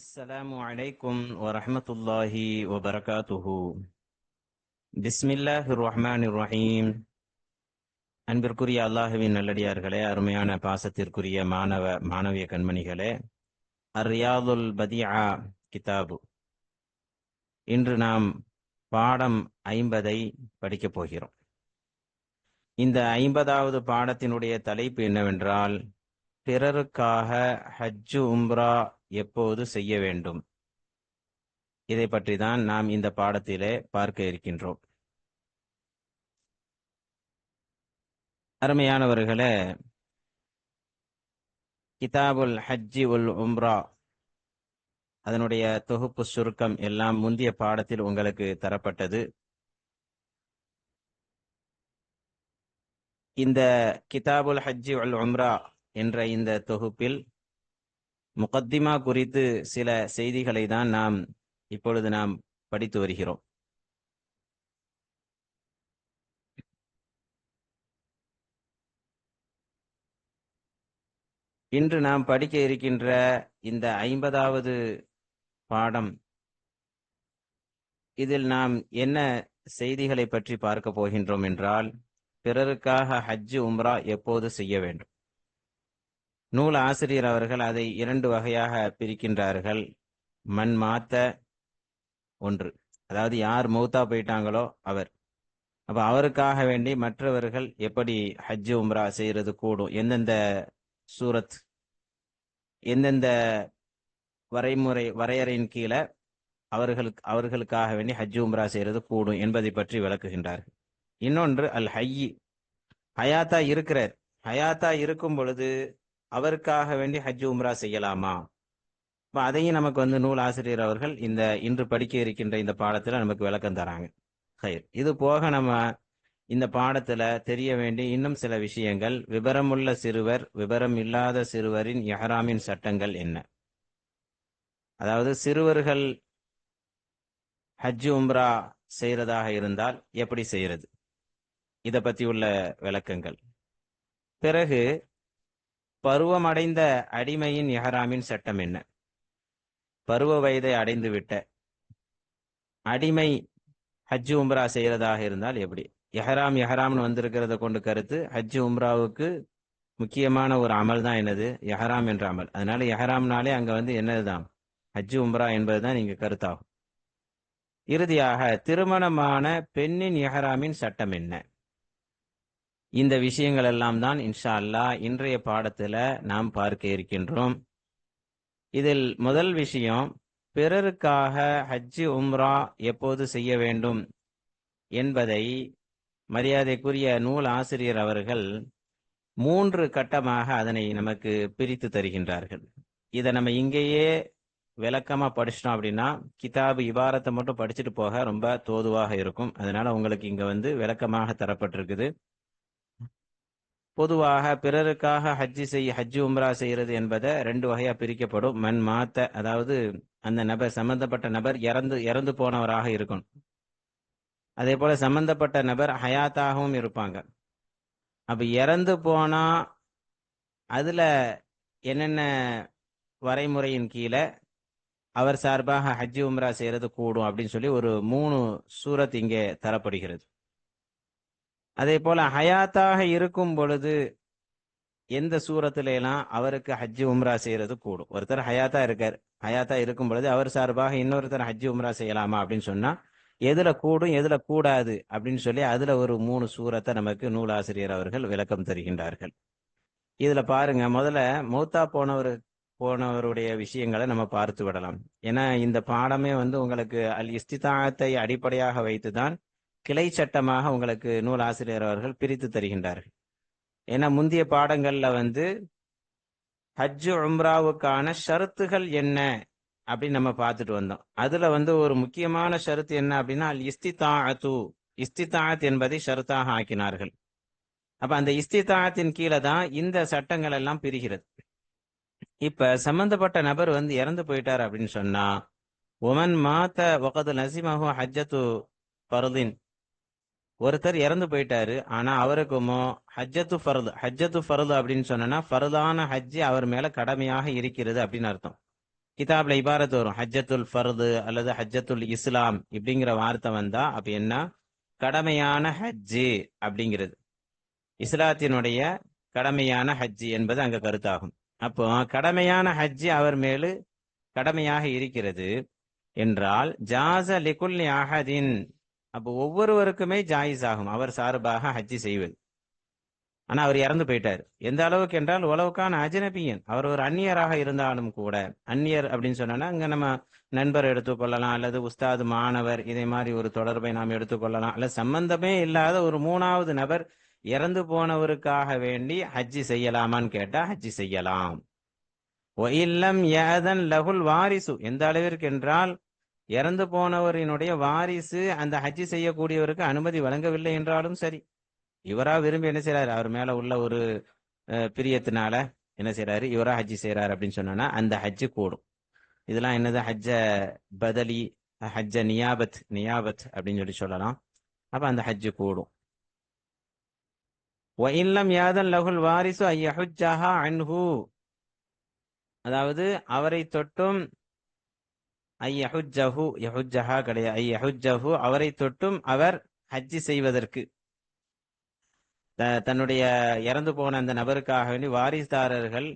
السلام عليكم ورحمة الله وبركاته. بسم الله الرحمن الرحيم. அன்பிற்குரிய அல்லாஹுவின் நல்லடியார்களே, அருமையான பாசத்திற்குரிய மாணவிய கண்மணிகளே, அர்ரியாதுல் பதிஆ கிதாபு. இன்று நாம் பாடம் 50 படிக்கப் போகிறோம். இந்த 50வது பாடத்தினுடைய தலைப்பு என்னவென்றால், பிறருக்காக ஹஜ்ஜு உம்ரா எப்போது செய்ய வேண்டும். இதை பற்றி தான் நாம் இந்த பாடத்திலே பார்க்க இருக்கின்றோம். அருமையானவர்களே, கிதாபுல் ஹஜ்ஜி உல் உம்ரா அதனுடைய தொகுப்பு சுருக்கம் எல்லாம் முந்தைய பாடத்தில் உங்களுக்கு தரப்பட்டது. இந்த கிதாபுல் ஹஜ்ஜி உல் உம்ரா என்ற இந்த தொகுப்பில் முகத்திமா குறித்து சில செய்திகளை தான் இப்பொழுது நாம் படித்து வருகிறோம். இன்று நாம் படிக்க இருக்கின்ற இந்த 50வது பாடம், இதில் நாம் என்ன செய்திகளை பற்றி பார்க்க போகின்றோம் என்றால், பிறருக்காக ஹஜ்ஜு உம்ரா எப்போது செய்ய வேண்டும். நூல் ஆசிரியர் அவர்கள் அதை 2 வகையாக பிரிக்கின்றார்கள். மண் மாத்த ஒன்று, அதாவது யார் மௌத்தா போயிட்டாங்களோ அவர். அப்ப அவருக்காக வேண்டி மற்றவர்கள் எப்படி ஹஜ்ஜு உம்ரா செய்யறது கூடும், எந்தெந்த சூரத், எந்தெந்த வரையறையின் கீழே அவர்களுக்காக வேண்டி ஹஜ்ஜு உம்ரா செய்யறது கூடும் என்பதை பற்றி விளக்குகின்றார்கள். இன்னொன்று அல் ஹய்யி, ஹயாத்தா இருக்கிறார், ஹயாத்தா இருக்கும் பொழுது அவருக்காக வேண்டி ஹஜ்ஜு உம்ரா செய்யலாமா. அதையும் நமக்கு நூல் ஆசிரியர் அவர்கள் இன்று படிக்க இருக்கின்ற இந்த பாடத்துல நமக்கு விளக்கம் தராங்க. இது போக நம்ம இந்த பாடத்துல தெரிய வேண்டிய இன்னும் சில விஷயங்கள், விபரமுள்ள சிறுவர், விபரம் இல்லாத சிறுவரின் இஹ்ராமின் சட்டங்கள் என்ன, அதாவது சிறுவர்கள் ஹஜ்ஜு உம்ரா செய்யறதாக இருந்தால் எப்படி செய்யறது, இதை பத்தி உள்ள விளக்கங்கள். பிறகு பருவமடைந்த அடிமையின் இஹ்ராமின் சட்டம் என்ன, பருவ வயதை அடைந்து விட்ட அடிமை ஹஜ்ஜு உம்ரா செய்யறதாக இருந்தால் எப்படி. இஹ்ராம்னு வந்திருக்கிறத கொண்டு கருத்து, ஹஜ்ஜு உம்ராவுக்கு முக்கியமான ஒரு அமல் தான் என்னது, இஹ்ராம் என்ற அமல். அதனால இஹ்ராம்னாலே அங்க என்னதுதான் ஹஜ்ஜு உம்ரா என்பதுதான் இங்க கருத்தாகும். இறுதியாக திருமணமான பெண்ணின் இஹ்ராமின் சட்டம் என்ன. இந்த விஷயங்கள் எல்லாம் தான் இன்ஷா அல்லாஹ் இன்றைய பாடத்துல நாம் பார்க்க இருக்கின்றோம். இதில் முதல் விஷயம், பிறருக்காக ஹஜ்ஜு உம்ரா எப்போது செய்ய வேண்டும் என்பதை மரியாதைக்குரிய நூல் ஆசிரியர் அவர்கள் 3 கட்டமாக அதனை நமக்கு பிரித்து தருகின்றார்கள். இதை நம்ம இங்கேயே விளக்கமா படிச்சிட்டோம் அப்படின்னா, கிதாபு இபாரத்தை மட்டும் படிச்சுட்டு போக ரொம்ப தோதுவாக இருக்கும். அதனால உங்களுக்கு இங்க விளக்கமாக தரப்பட்டிருக்குது. பொதுவாக பிறருக்காக ஹஜ்ஜு உம்ரா செய்யறது என்பதை 2 வகையா பிரிக்கப்படும். மண் மாத்த, அதாவது அந்த நபர், சம்பந்தப்பட்ட நபர் இறந்து போனவராக இருக்கணும். அதே போல சம்பந்தப்பட்ட நபர் ஹயாத்தாகவும் இருப்பாங்க. அப்ப இறந்து போனா அதுல என்னென்ன வரைமுறையின் கீழே அவர் சார்பாக ஹஜ்ஜு உம்ரா செய்யறது கூடும் அப்படின்னு சொல்லி ஒரு 3 சூரத் இங்கே தரப்படுகிறது. அதே போல ஹயாத்தாக இருக்கும் பொழுது எந்த சூரத்துல எல்லாம் அவருக்கு ஹஜ்ஜு உம்ரா செய்யறது கூடும். ஒருத்தர் ஹயாத்தா இருக்கார், ஹயாத்தா இருக்கும் பொழுது அவர் சார்பாக இன்னொருத்தர் ஹஜ்ஜு உம்ரா செய்யலாமா அப்படின்னு சொன்னா எதுல கூடும் எதுல கூடாது அப்படின்னு சொல்லி அதுல ஒரு 3 சூரத்தை நமக்கு நூலாசிரியர் அவர்கள் விளக்கம் தருகின்றார்கள். இதுல பாருங்க, முதல்ல மௌத்தா போனவருடைய விஷயங்களை நம்ம பார்த்து விடலாம். ஏன்னா இந்த பாடமே உங்களுக்கு அல் இஸ்திதாத்தை அடிப்படையாக வைத்துதான் கிளை சட்டமாக உங்களுக்கு நூல் ஆசிரியர் அவர்கள் பிரித்து தருகின்றார்கள். ஏன்னா முந்தைய பாடங்கள்ல ஹஜ்ஜு உம்ராவுக்கான ஷரத்துகள் என்ன அப்படின்னு நம்ம பார்த்துட்டு வந்தோம். அதுல ஒரு முக்கியமான ஷரத்து என்ன அப்படின்னா அல் இஸ்திதாத் என்பதை ஷரத்தாக ஆக்கினார்கள். அப்ப அந்த இஸ்திதாத்தின் கீழே தான் இந்த சட்டங்கள் எல்லாம் பிரிகிறது. இப்ப சம்பந்தப்பட்ட நபர் இறந்து போயிட்டார் அப்படின்னு சொன்னா, ஒமன் மாத்த வகது நசிமஹு ஹஜ்ஜத்து பர்தின், ஒருத்தர் இறந்து போயிட்டாரு, ஆனா அவருக்குமோ ஹஜ்ஜத்து ஃபர்து அப்படின்னு சொன்னா ஃபர்தான ஹஜ்ஜி அவர் மேல கடமையாக இருக்கிறது அப்படின்னு அர்த்தம். கிதாப்ல இபாரத் வரும், ஹஜ்ஜத்துல் ஃபர்து அல்லது ஹஜ்ஜத்துல் இஸ்லாம் இப்படிங்கிற வார்த்தை வந்தா அப்ப என்ன, கடமையான ஹஜ்ஜு அப்படிங்கிறது, இஸ்லாத்தினுடைய கடமையான ஹஜ்ஜி என்பது அங்க கருத்தாகும். அப்போ கடமையான ஹஜ்ஜி அவர் மேலு கடமையாக இருக்கிறது என்றால் ஜாஸ லிகுல்லி அஹதின், அப்போ ஒவ்வொருவருக்குமே ஜாயிஸ் ஆகும் அவர் சார்பாக ஹஜ்ஜி செய்வது. ஆனா அவர் இறந்து போயிட்டார். எந்த அளவுக்கு என்றால் உலவுக்கான அஜ்னபியன், அவர் ஒரு அந்நியராக இருந்தாலும் கூட, அந்நியர் அப்படின்னு சொன்னா அங்க நம்ம நண்பர் எடுத்துக்கொள்ளலாம், அல்லது உஸ்தாது மாணவர், இதே மாதிரி ஒரு தொடர்பை நாம் எடுத்துக்கொள்ளலாம், அல்லது சம்பந்தமே இல்லாத ஒரு மூணாவது நபர் இறந்து போனவருக்காக வேண்டி ஹஜ்ஜி செய்யலாமான்னு கேட்டா ஹஜ்ஜி செய்யலாம். இல்லம் யஅதன் லஹுல் வாரிசு, எந்த அளவிற்கு என்றால் இறந்து போனவரினுடைய வாரிசு அந்த ஹஜ்ஜி செய்யக்கூடியவருக்கு அனுமதி வழங்கவில்லை என்றாலும் சரி, இவரா விரும்பி என்ன செய்யறாரு, அவர் மேல உள்ள ஒரு பிரியத்தினால என்ன செய்யறாரு, இவரா ஹஜ்ஜி செய்யறாரு அப்படின்னு சொன்னா அந்த ஹஜ்ஜு கூடும். இதெல்லாம் என்னது, ஹஜ்ஜ பதலி, ஹஜ்ஜ நியாபத், நியாபத் அப்படின்னு சொல்லலாம். அப்ப அந்த ஹஜ்ஜு கூடும். இல்லம் யாதன் லஹுல் வாரிசு ஐயஹுஜ்ஜஹா அன்ஹு, அதாவது அவரை தொட்டும், ஐயஹுஜ்ஜஹு, யஹுஜ்ஜஹா கிடையாது, ஐயஹுஜ்ஜஹு அவரை தொட்டும் அவர் ஹஜ்ஜி செய்வதற்கு, தன்னுடைய இறந்து போன அந்த நபருக்காக வேண்டி வாரிசுதாரர்கள்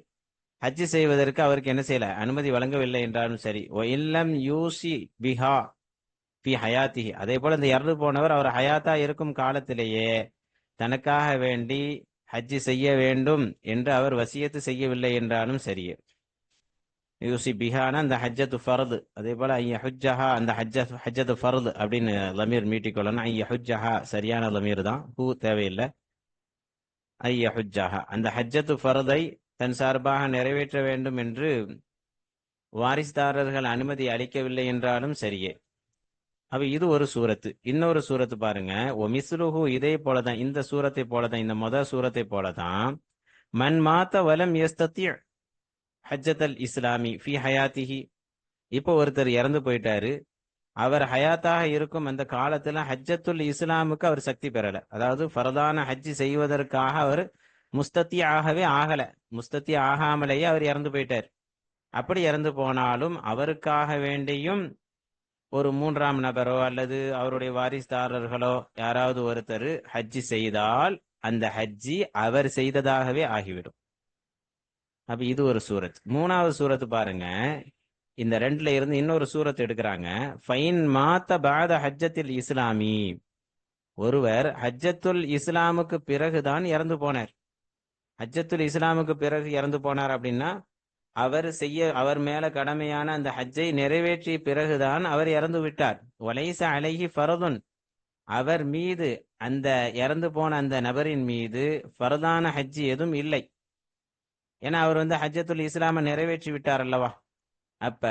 ஹஜ்ஜி செய்வதற்கு அவருக்கு என்ன செய்யல, அனுமதி வழங்கவில்லை என்றாலும் சரி. இல்லம் யூசி பிஹா பி ஹயாத்திஹி, அதே போல இந்த இறந்து போனவர் அவர் ஹயாத்தா இருக்கும் காலத்திலேயே தனக்காக வேண்டி ஹஜ்ஜி செய்ய வேண்டும் என்று அவர் வசியத்து செய்யவில்லை என்றாலும் சரியே. யூசி பிஹானா அந்த ஹஜ்ஜத்து ஃபர்து, அதே போல ஐயஹுஜ்ஜஹா அந்த ஹஜ்ஜத்து ஃபர்து அப்படின்னு லமீர் மீட்டிக்கொள்ளணும். ஐயஹுஜ்ஜஹா சரியான லமீர் தான், ஹூ தேவையில்லை. ஐயஹுஜ்ஜஹா அந்த ஹஜ்ஜத்து ஃபர்தை தன் சார்பாக நிறைவேற்ற வேண்டும் என்று வாரிசுதாரர்கள் அனுமதி அளிக்கவில்லை என்றாலும் சரியே. அப்ப இது ஒரு சூரத்து. இன்னொரு சூரத்து பாருங்க, ஒமிஸ்லுஹு, இதே போலதான், இந்த சூரத்தை போலதான், இந்த முதல் சூரத்தை போலதான், மன் மாத்த வலம் யஸ்தத்தி ஹஜ்ஜத்தல் இஸ்லாமி ஃபி ஹயாத்திஹி, இப்போ ஒருத்தர் இறந்து போயிட்டாரு, அவர் ஹயாத்தாக இருக்கும் அந்த காலத்துல ஹஜ்ஜத்துல் இஸ்லாமுக்கு அவர் சக்தி பெறல, அதாவது ஃபரதான ஹஜ்ஜி செய்வதற்காக அவர் முஸ்தத்தி ஆகவே ஆகல, முஸ்தத்தி ஆகாமலேயே அவர் இறந்து போயிட்டார். அப்படி இறந்து போனாலும் அவருக்காக வேண்டியும் ஒரு மூன்றாம் நபரோ அல்லது அவருடைய வாரிசுதாரர்களோ யாராவது ஒருத்தர் ஹஜ்ஜி செய்தால் அந்த ஹஜ்ஜி அவர் செய்ததாகவே ஆகிவிடும். அப்ப இது ஒரு சூரத். மூணாவது சூரத்து பாருங்க, இந்த ரெண்டுல இருந்து இன்னொரு சூரத் எடுக்கிறாங்க. ஃபைன் மாத்த பாத ஹஜ்ஜத்தில் இஸ்லாமி, ஒருவர் ஹஜ்ஜத்துல் இஸ்லாமுக்கு பிறகுதான் இறந்து போனார். ஹஜ்ஜத்துல் இஸ்லாமுக்கு பிறகு இறந்து போனார் அப்படின்னா அவர் மேல கடமையான அந்த ஹஜ்ஜை நிறைவேற்றிய பிறகுதான் அவர் இறந்து விட்டார். வலைச அலைஹி ஃபரதுன், அவர் மீது, அந்த இறந்து போன அந்த நபரின் மீது ஃபரதான ஹஜ்ஜி எதுவும் இல்லை. ஏன்னா அவர் ஹஜ்ஜத்துல் இஸ்லாமை நிறைவேற்றி விட்டார் அல்லவா. அப்ப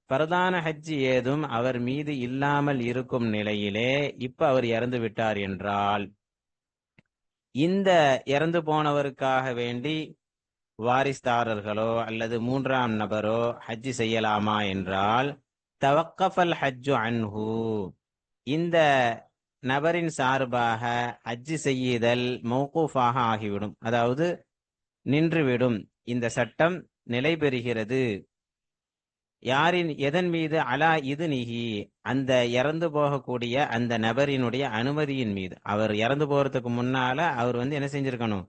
ஃபரதான ஹஜ்ஜி ஏதும் அவர் மீது இல்லாமல் இருக்கும் நிலையிலே இப்ப அவர் இறந்து விட்டார் என்றால், இந்த இறந்து போனவருக்காக வேண்டி வாரிசுதாரர்களோ அல்லது மூன்றாம் நபரோ ஹஜ்ஜி செய்யலாமா என்றால், தவக்கஃபல் ஹஜ்ஜு அன்ஹு, இந்த நபரின் சார்பாக ஹஜ்ஜி செய்யுதல் மௌகூஃபாக ஆகிவிடும், அதாவது நின்றுவிடும். இந்த சட்டம் நிலை பெறுகிறது. யாரின், எதன் மீது, அலா இது நிகி, அந்த இறந்து போகக்கூடிய அந்த நபரினுடைய அனுமதியின் மீது. அவர் இறந்து போறதுக்கு முன்னால அவர் என்ன செஞ்சிருக்கணும்,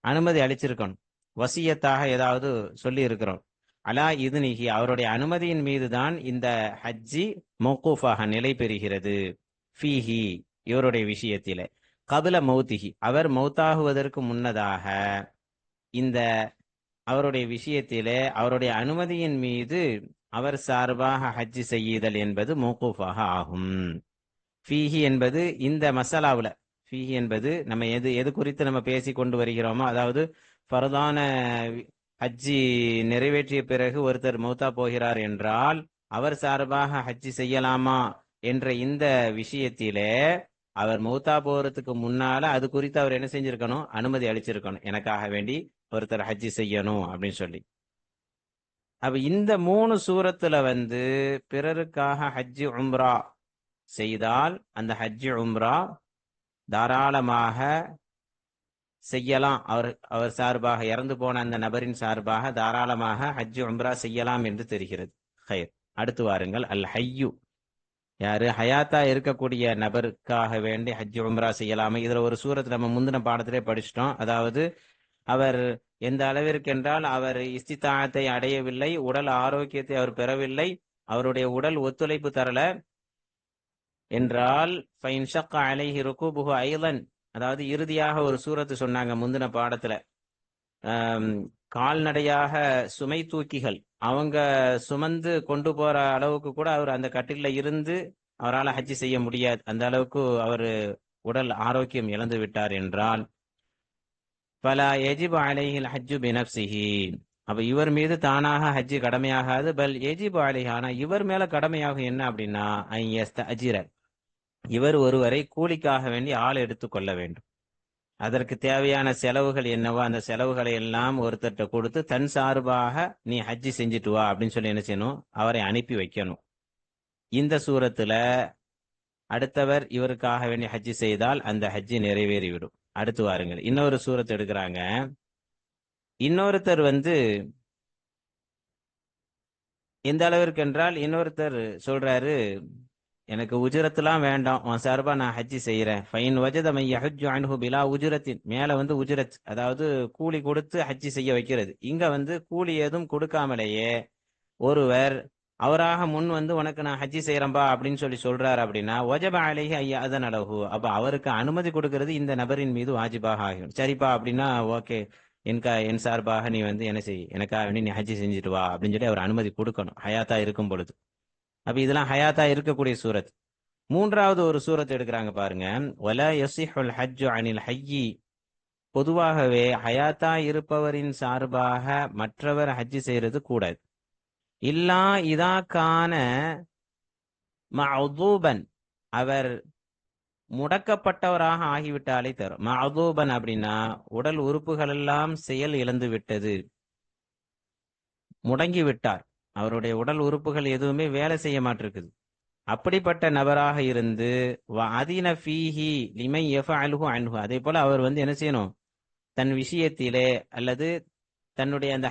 அனுமதி அளிச்சிருக்கணும், வசியத்தாக ஏதாவது சொல்லி இருக்கிறோம். அலா இது நிகி, அவருடைய அனுமதியின் மீதுதான் இந்த ஹஜ்ஜி மௌகூஃபாக நிலை பெறுகிறது. ஃபீஹி, இவருடைய விஷயத்தில, கபில மௌத்திஹி, அவர் மௌத்தாகுவதற்கு முன்னதாக இந்த அவருடைய விஷயத்திலே அவருடைய அனுமதியின் மீது அவர் சார்பாக ஹஜ்ஜி செய்யுதல் என்பது மௌகூஃபாக ஆகும். ஃபீஹி என்பது இந்த மசாலாவுல, ஃபீஹி என்பது நம்ம எது குறித்து நம்ம பேசி கொண்டு வருகிறோமோ, அதாவது ஃபர்தான ஹஜ்ஜி நிறைவேற்றிய பிறகு ஒருத்தர் மௌத்தா போகிறார் என்றால் அவர் சார்பாக ஹஜ்ஜி செய்யலாமா என்ற இந்த விஷயத்திலே அவர் மௌத்தா போறதுக்கு முன்னால அது குறித்து அவர் என்ன செஞ்சிருக்கணும், அனுமதி அளிச்சிருக்கணும், எனக்காக வேண்டி ஒருத்தர் ஹஜ்ஜி செய்யணும் அப்படின்னு சொல்லி. அப்ப இந்த 3 சூரத்துல பிறருக்காக ஹஜ்ஜி உம்ரா செய்தால் அந்த ஹஜ்ஜி உம்ரா தாராளமாக செய்யலாம். அவர் சார்பாக, இறந்து போன அந்த நபரின் சார்பாக தாராளமாக ஹஜ்ஜி உம்ரா செய்யலாம் என்று தெரிகிறது. ஹைர். அடுத்து வாருங்கள். அல் ஹையு, யாரு? ஹயாத்தா இருக்கக்கூடிய நபருக்காக வேண்டி ஹஜ் உம்ரா செய்யலாமே. இதுல ஒரு சூரத் நம்ம முந்தின பாடத்திலே படிச்சிட்டோம். அதாவது அவர் எந்த அளவிற்கு என்றால், அவர் இஸ்திதாத்தை அடையவில்லை, உடல் ஆரோக்கியத்தை அவர் பெறவில்லை, அவருடைய உடல் ஒத்துழைப்பு தரல என்றால் ஃபைன் ஷக்க அலைஹி ருகூபுஹு ஐலன், அதாவது இறுதியாக ஒரு சூரத்து சொன்னாங்க முந்தின பாடத்துல. கால்நடையாக சுமை தூக்கிகள் அவங்க சுமந்து கொண்டு போற அளவுக்கு கூட அவர் அந்த கட்டில இருந்து அவரால் ஹஜ்ஜி செய்ய முடியாது, அந்த அளவுக்கு அவர் உடல் ஆரோக்கியம் இழந்து விட்டார் என்றால் ஃபலா யஜிபு அலைஹில் ஹஜ்ஜு பினப்சிஹி, அப்ப இவர் மீது தானாக ஹஜ்ஜி கடமையாகாது. பல் யஜிபு அலைஹி, ஆனா இவர் மேல கடமையாகும் என்ன அப்படின்னா ஐ யஸ்தஅஜிர, இவர் ஒருவரை கூலிக்காக வேண்டி ஆள் எடுத்துக்கொள்ள வேண்டும். அதற்கு தேவையான செலவுகள் என்னவோ அந்த செலவுகளை எல்லாம் ஒருத்தர்கிட்ட கொடுத்து தன் சார்பாக நீ ஹஜ்ஜி செஞ்சுட்டு வா அப்படின்னு சொல்லி என்ன செய்யணும், அவரை அனுப்பி வைக்கணும். இந்த சூரத்துல அடுத்தவர் இவருக்காக வேண்டி ஹஜ்ஜி செய்தால் அந்த ஹஜ்ஜி நிறைவேறிவிடும். அடுத்து வாருங்கள், இன்னொரு சூரத் எடுக்கிறாங்க. இன்னொருத்தர் எந்த அளவிற்கு என்றால், இன்னொருத்தர் சொல்றாரு, எனக்கு உஜரத்துலாம் வேண்டாம், உன் சார்பா நான் ஹஜ்ஜி செய்யறேன். ஃபைன் வஜத மை யஹஜ்ஜு அன்ஹு பிலா உஜரத்தின், மேல உஜரத், அதாவது கூலி கொடுத்து ஹஜ்ஜி செய்ய வைக்கிறது. இங்க கூலி ஏதும் கொடுக்காமலேயே ஒருவர் அவராக முன் உனக்கு நான் ஹஜ்ஜி செய்யறேன்பா அப்படின்னு சொல்லி சொல்றாரு அப்படின்னா வஜப அலைஹி ஐயா அதன் அழகு, அப்ப அவருக்கு அனுமதி கொடுக்கிறது இந்த நபரின் மீது வாஜிபாக ஆகும். சரிப்பா அப்படின்னா ஓகே, என் சார்பாக நீ என்ன செய், எனக்காக வேண்டி நீ ஹஜ்ஜி செஞ்சுட்டு வா அப்படின்னு சொல்லி அவர் அனுமதி கொடுக்கணும் ஹயாத்தா இருக்கும் பொழுது. அப்ப இதெல்லாம் ஹயாத்தா இருக்கக்கூடிய சூரத். மூன்றாவது ஒரு சூரத் எடுக்கிறாங்க பாருங்க. வலா யஸிஹுல் ஹஜ்ஜு அனில் ஹய்யி, பொதுவாகவே ஹயாத்தா இருப்பவரின் சார்பாக மற்றவர் ஹஜ்ஜி செய்யறது கூடாது. இல்லா இதா கான மஅதூபன், அவர் முடக்கப்பட்டவராக ஆகிவிட்டாலே தரும். மஅதூபன் அப்படின்னா உடல் உறுப்புகள் எல்லாம் செயல் இழந்து விட்டது, முடங்கி விட்டார், அவருடைய உடல் உறுப்புகள் எதுவுமே வேலை செய்ய மாட்டிருக்குது. அப்படிப்பட்ட நபராக இருந்து அதின ஃபீஹி லிமை யஃபஅலுஹு அன்ஹு, அதே போல அவர் என்ன செய்யணும், தன் விஷயத்திலே அல்லது தன்னுடைய அந்த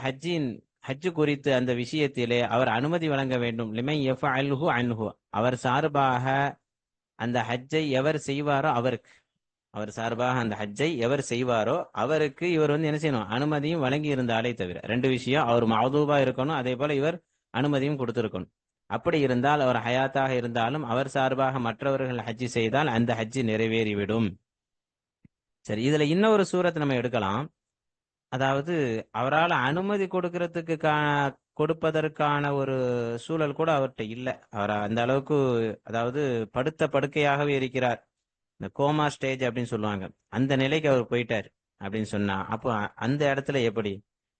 ஹஜ்ஜு குறித்து அந்த விஷயத்திலே அவர் அனுமதி வழங்க வேண்டும். லிமை யஃபஅலுஹு அன்ஹு, அவர் சார்பாக அந்த ஹஜ்ஜை எவர் செய்வாரோ அவருக்கு, அவர் சார்பாக அந்த ஹஜ்ஜை எவர் செய்வாரோ அவருக்கு இவர் என்ன செய்யணும், அனுமதியும் வழங்கி இருந்தாலே தவிர. ரெண்டு விஷயம், அவர் மஅதூபா இருக்கணும், அதே போல இவர் அனுமதியும் கொடுத்திருக்கணும். அப்படி இருந்தால் அவர் ஹயாத்தாக இருந்தாலும் அவர் சார்பாக மற்றவர்கள் ஹஜ்ஜி செய்தால் அந்த ஹஜ்ஜி நிறைவேறிவிடும். சரி, இதுல இன்னொரு சூரத்தை நம்ம எடுக்கலாம். அதாவது அவரால் அனுமதி கொடுப்பதற்கான ஒரு சூழல் கூட அவர்கிட்ட இல்லை. அவர் அந்த அளவுக்கு, அதாவது படுத்த படுக்கையாகவே இருக்கிறார், இந்த கோமா ஸ்டேஜ் அப்படின்னு சொல்லுவாங்க, அந்த நிலைக்கு அவர் போயிட்டார் அப்படின்னு சொன்னா அப்போ அந்த இடத்துல எப்படி?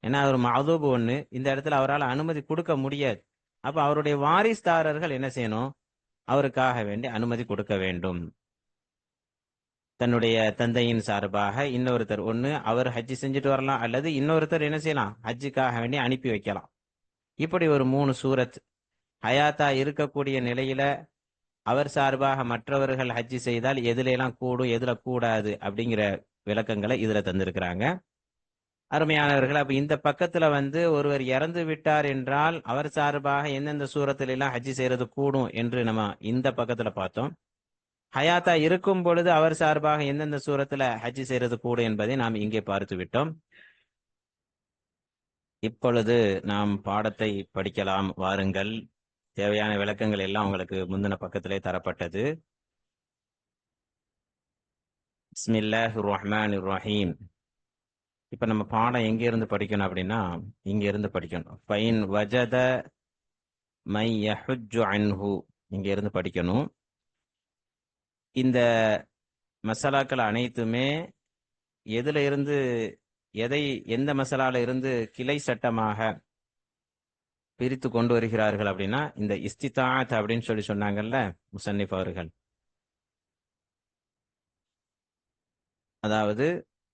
ஏன்னா அவர் மஅதூப் ஒண்ணு, இந்த இடத்துல அவரால் அனுமதி கொடுக்க முடியாது. அப்ப அவருடைய வாரிசுதாரர்கள் என்ன செய்யணும், அவருக்காக வேண்டி அனுமதி கொடுக்க வேண்டும். தன்னுடைய தந்தையின் சார்பாக இன்னொருத்தர் அவர் ஹஜ்ஜி செஞ்சுட்டு வரலாம், அல்லது இன்னொருத்தர் என்ன செய்யலாம், ஹஜ்ஜுக்காக வேண்டி அனுப்பி வைக்கலாம். இப்படி ஒரு 3 சூரத் ஹயாத்தா இருக்கக்கூடிய நிலையில அவர் சார்பாக மற்றவர்கள் ஹஜ்ஜி செய்தால் எதுல எல்லாம் கூடும் எதுல கூடாது அப்படிங்கிற விளக்கங்களை இதுல தந்திருக்கிறாங்க. அருமையானவர்கள், அப்ப இந்த பக்கத்துல ஒருவர் இறந்து விட்டார் என்றால் அவர் சார்பாக எந்தெந்த சூரத்துல எல்லாம் ஹஜ்ஜி செய்யறது கூடும் என்று நம்ம இந்த பக்கத்துல பார்த்தோம். ஹயாத்தா இருக்கும் பொழுது அவர் சார்பாக எந்தெந்த சூரத்துல ஹஜ்ஜி செய்யறது கூடும் என்பதை நாம் இங்கே பார்த்து விட்டோம். இப்பொழுது நாம் பாடத்தை படிக்கலாம், வாருங்கள். தேவையான விளக்கங்கள் எல்லாம் உங்களுக்கு முந்தின பக்கத்திலே தரப்பட்டது. பிஸ்மில்லாஹிர் ரஹ்மானிர் ரஹீம். இப்ப நம்ம பாடம் எங்க இருந்து படிக்கணும் அப்படின்னா இங்க இருந்து படிக்கணும். ஃபைன் வஜத மை யஹுஜ்ஜு அன்ஹு, இங்க இருந்து படிக்கணும். இந்த மசாலாக்கள் அனைத்துமே எதுல இருந்து எந்த மசாலால இருந்து கிளை சட்டமாக பிரித்து கொண்டு வருகிறார்கள் அப்படின்னா இந்த இஸ்திதாத் அப்படின்னு சொல்லி சொன்னாங்கல்ல முசன்னிஃப் அவர்கள். அதாவது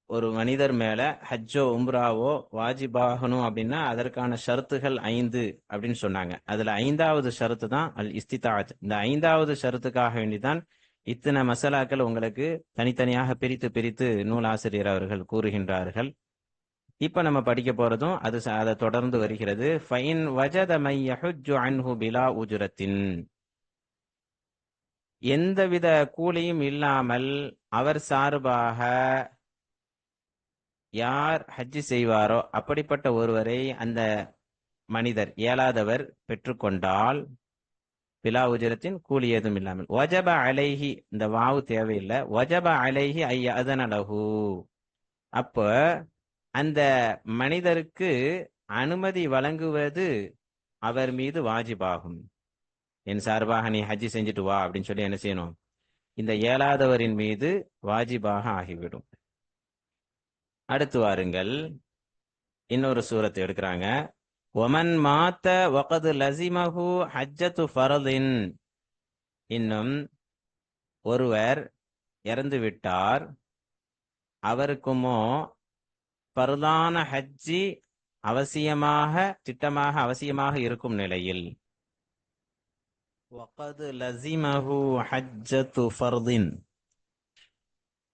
ஒரு மனிதர் மேல ஹஜ்ஜோ உம்ராவோ வாஜிபாகணும் அப்படின்னா அதற்கான ஷரத்துகள் 5 அப்படின்னு சொன்னாங்க. அதுல 5வது ஷரத்து தான் அல் இஸ்திதாத். இந்த 5வது ஷரத்துக்காக வேண்டிதான் இத்தனை மசாலாக்கள் உங்களுக்கு தனித்தனியாக பிரித்து நூல் ஆசிரியர் அவர்கள் கூறுகின்றார்கள். இப்ப நம்ம படிக்க போறதும் அதை தொடர்ந்து வருகிறது. ஃபைன் வஜத மை யஹுஜ்ஜு அன்ஹு பிலா உஜ்ரத்தின், எந்தவித கூலியும் இல்லாமல் அவர் சார்பாக யார் ஹஜ்ஜி செய்வாரோ அப்படிப்பட்ட ஒருவரை அந்த மனிதர் இயலாதவர் பெற்றுக்கொண்டால், பிலா உஜரத்தின் கூலி ஏதும் இல்லாமல், வஜப அலைஹி, இந்த வாவு தேவையில்லை, வஜப அலைஹி ஐயஅதன லஹு, அப்ப அந்த மனிதருக்கு அனுமதி வழங்குவது அவர் மீது வாஜிபாகும். என் சார்பாக நீ ஹஜ்ஜி செஞ்சுட்டு வா அப்படின்னு சொல்லி என்ன செய்யணும், இந்த இயலாதவரின் மீது வாஜிபாக ஆகிவிடும். அடுத்து வாருங்கள், இன்னொரு சூரத்தை எடுக்கிறாங்க. ஒமன் மாத்த வகது லசிமஹு ஹஜ்ஜத்து ஃபரதின், இன்னும் ஒருவர் இறந்து விட்டார், அவருக்குமோ பரதான ஹஜ்ஜி அவசியமாக திட்டமாக அவசியமாக இருக்கும் நிலையில், வகது லசிமஹு ஹஜ்ஜத்து ஃபர்தின்,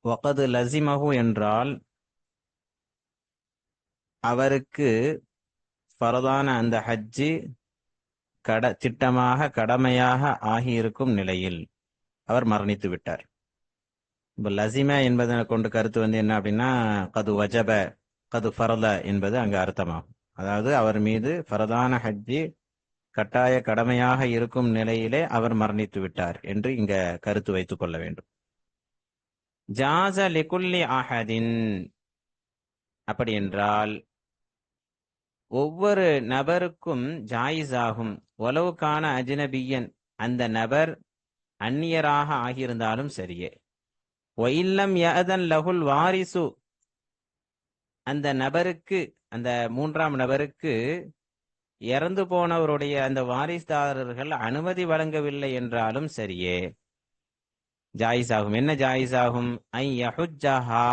வகது லசிமஹு என்றால் அவருக்கு ஃபரதான அந்த ஹஜ்ஜி திட்டமாக கடமையாக ஆகியிருக்கும் நிலையில் அவர் மரணித்து விட்டார். இப்போ லசிம என்பதை கொண்டு கருத்து என்ன அப்படின்னா, கது வஜப கது ஃபரத என்பது அங்கு அர்த்தமாகும். அதாவது அவர் மீது ஃபரதான ஹஜ்ஜி கட்டாய கடமையாக இருக்கும் நிலையிலே அவர் மரணித்து விட்டார் என்று இங்க கருத்து வைத்துக் கொள்ள வேண்டும். ஜாஸ லிகுல்லி அஹதின், அப்படி என்றால் ஒவ்வொரு நபருக்கும் ஜாயிஸ் ஆகும். ஒலவுக்கான அஜ்னபியன், அந்த நபர் அந்நியராக ஆகியிருந்தாலும் சரியே. ஒயில்லம் யஅதன் லஹுல் வாரிசு, அந்த நபருக்கு, அந்த மூன்றாம் நபருக்கு இறந்து போனவருடைய அந்த வாரிசுதாரர்கள் அனுமதி வழங்கவில்லை என்றாலும் சரியே, ஜாயிஸ் ஆகும். என்ன ஜாயிஸ் ஆகும்? ஐ யஹுஜ்ஜஹா,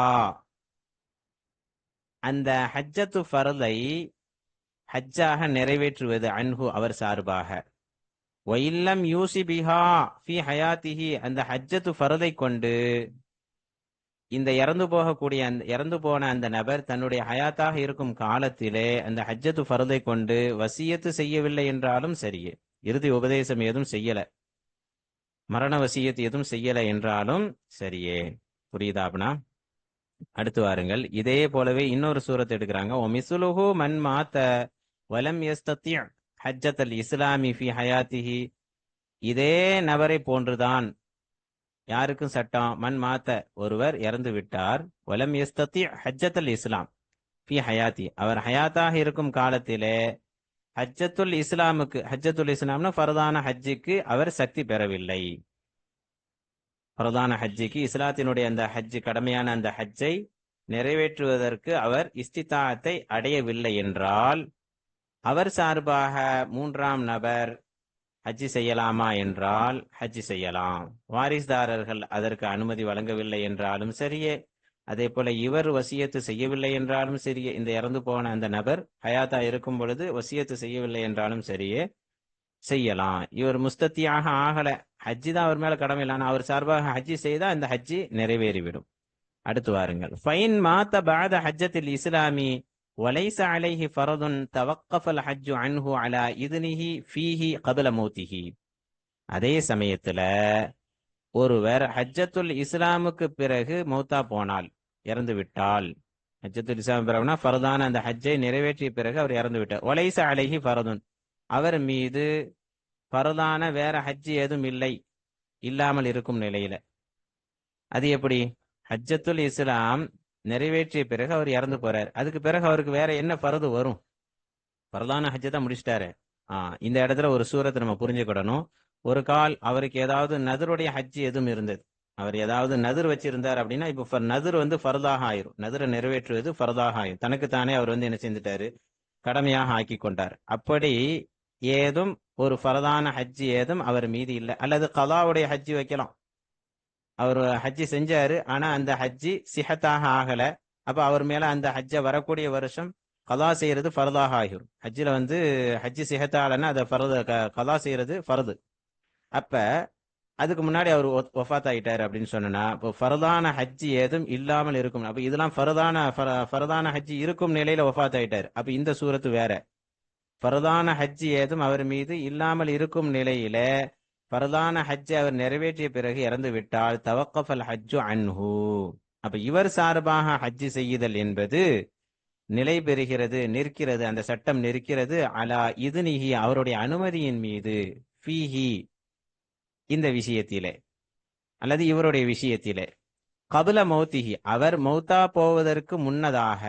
அந்த ஹஜ்ஜத்து ஃபர்தை ஹஜ்ஜாக நிறைவேற்றுவது, அன்ஹு அவர் சார்பாக. ஒயில்லம் யூசி பிஹா ஃபி ஹயாத்திஹி, அந்த ஹஜ்ஜத்து ஃபர்தை கொண்டு இந்த இறந்து போன அந்த நபர் தன்னுடைய ஹயாத்தாக இருக்கும் காலத்திலே அந்த ஹஜ்ஜத்து ஃபர்தை கொண்டு வசியத்து செய்யவில்லை என்றாலும் சரியே, இறுதி உபதேசம் எதுவும் செய்யல, மரண வசியத்து எதுவும் செய்யல என்றாலும் சரியே. புரியுதா? அப்படின்னா அடுத்து வாருங்கள், இதே போலவே இன்னொரு சூரத்தை எடுக்கிறாங்க. ஓ மிசுலுஹு மன் மாத்த வலம் யஸ்தத்தி ஹஜ்ஜத்தல் இஸ்லாமி ஃபி ஹயாத்திஹி, இதே நபரை போன்றுதான். யாருக்கும் சட்டம், மன் மாத்த, ஒருவர் இறந்து விட்டார், வலம் யஸ்தத்தி ஹஜ்ஜத்தல் இஸ்லாம் ஃபி ஹயாத்தி, அவர் ஹயாத்தாக இருக்கும் காலத்திலே ஹஜ்ஜத்துல் இஸ்லாமுக்கு, ஹஜ்ஜத்துல் இஸ்லாம்னு ஃபர்தான ஹஜ்ஜுக்கு அவர் சக்தி பெறவில்லை. ஃபர்தான ஹஜ்ஜுக்கு, இஸ்லாத்தினுடைய அந்த ஹஜ்ஜு, கடமையான அந்த ஹஜ்ஜை நிறைவேற்றுவதற்கு அவர் இஸ்திதாத்தை அடையவில்லை என்றால், அவர் சார்பாக மூன்றாம் நபர் ஹஜ்ஜி செய்யலாமா என்றால் ஹஜ்ஜி செய்யலாம். வாரிசுதாரர்கள் அதற்கு அனுமதி வழங்கவில்லை என்றாலும் சரியே, அதே போல இவர் வசியத்து செய்யவில்லை என்றாலும் சரியே, இந்த இறந்து போன அந்த நபர் ஹயாத்தா இருக்கும் பொழுது வசியத்து செய்யவில்லை என்றாலும் சரியே, செய்யலாம். இவர் முஸ்தத்தியாக ஆகல, ஹஜ்ஜி தான் அவர் மேல கடமை இல்லை, அவர் சார்பாக ஹஜ்ஜி செய்தா இந்த ஹஜ்ஜி நிறைவேறிவிடும். அடுத்து வாருங்கள். ஃபைன் மாத்த பாத ஹஜ்ஜத்தில் இஸ்லாமி வலைஸ அலைஹி ஃபரதுன் தவக்கஃபல் ஹஜ்ஜு அன்ஹு அலா இத்னிஹி ஃபீஹி கபல மௌத்திஹி, அதே சமயத்துல ஒருவர் ஹஜ்ஜத்துல் இஸ்லாமுக்கு பிறகு மௌத்தா போனால், இறந்து விட்டால், ஹஜ்ஜத்துல் இஸ்லாம் பிறகுனா ஃபரதான அந்த ஹஜ்ஜை நிறைவேற்றிய பிறகு அவர் இறந்து விட்டார். வலைஸ அலைஹி ஃபரதுன், அவர் மீது ஃபரதான வேற ஹஜ்ஜி ஏதும் இல்லாமல் இருக்கும் நிலையில, அது எப்படி? ஹஜ்ஜத்துல் இஸ்லாம் நிறைவேற்றிய பிறகு அவர் இறந்து போறார், அதுக்கு பிறகு அவருக்கு வேற என்ன ஃபரது வரும்? ஃபரதான ஹஜ்ஜை தான் முடிச்சிட்டாரு. இந்த இடத்துல ஒரு சூரத்தை நம்ம புரிஞ்சுக்கிடணும். ஒரு கால் அவருக்கு ஏதாவது நதருடைய ஹஜ்ஜி எதுவும் இருந்தது, அவர் ஏதாவது நதர் வச்சிருந்தார் அப்படின்னா, இப்ப நதர் ஃபரதாக ஆயிரும், நதரை நிறைவேற்றுவது ஃபரதாக ஆயிரும், தனக்குத்தானே அவர் என்ன செஞ்சுட்டாரு, கடமையாக ஆக்கி கொண்டார். அப்படி ஏதும் ஒரு ஃபரதான ஹஜ்ஜி ஏதும் அவர் மீது இல்லை. அல்லது கலாவுடைய ஹஜ்ஜி வைக்கலாம், அவர் ஹஜ்ஜி செஞ்சாரு, ஆனா அந்த ஹஜ்ஜி சிஹத்தாக ஆகல, அப்ப அவர் மேல அந்த ஹஜ்ஜை வரக்கூடிய வருஷம் கலா செய்யறது ஃபர்தாக ஆகிரும். ஹஜ்ஜில ஹஜ்ஜி சிஹத்தாலன்னா அதை கலா செய்யறது ஃபர்து. அப்ப அதுக்கு முன்னாடி அவர் ஒஃபாத் ஆயிட்டாரு அப்படின்னு சொன்னா, இப்போ ஃபரதான ஹஜ்ஜி ஏதும் இல்லாமல் இருக்கும். அப்ப இதெல்லாம் ஃபரதான ஹஜ்ஜி இருக்கும் நிலையில ஒஃபாத் ஆயிட்டாரு. அப்ப இந்த சூரத்து வேற. ஃபரதான ஹஜ்ஜி ஏதும் அவர் மீது இல்லாமல் இருக்கும் நிலையில ஃபரதான ஹஜ்ஜை அவர் நிறைவேற்றிய பிறகு இறந்து விட்டால் தவக்கஃபல் ஹஜ்ஜு அன்ஹு. அப்ப இவர் சார்பாக ஹஜ்ஜி செய்யுதல் என்பது நிலை பெறுகிறது, நிற்கிறது. அந்த சட்டம் நிற்கிறது அலா இதுனிஹி, அவருடைய அனுமதியின் மீது, ஃபீஹி, இந்த விஷயத்திலே அல்லது இவருடைய விஷயத்திலே, கபுல மௌத்திஹி, அவர் மௌத்தா போவதற்கு முன்னதாக,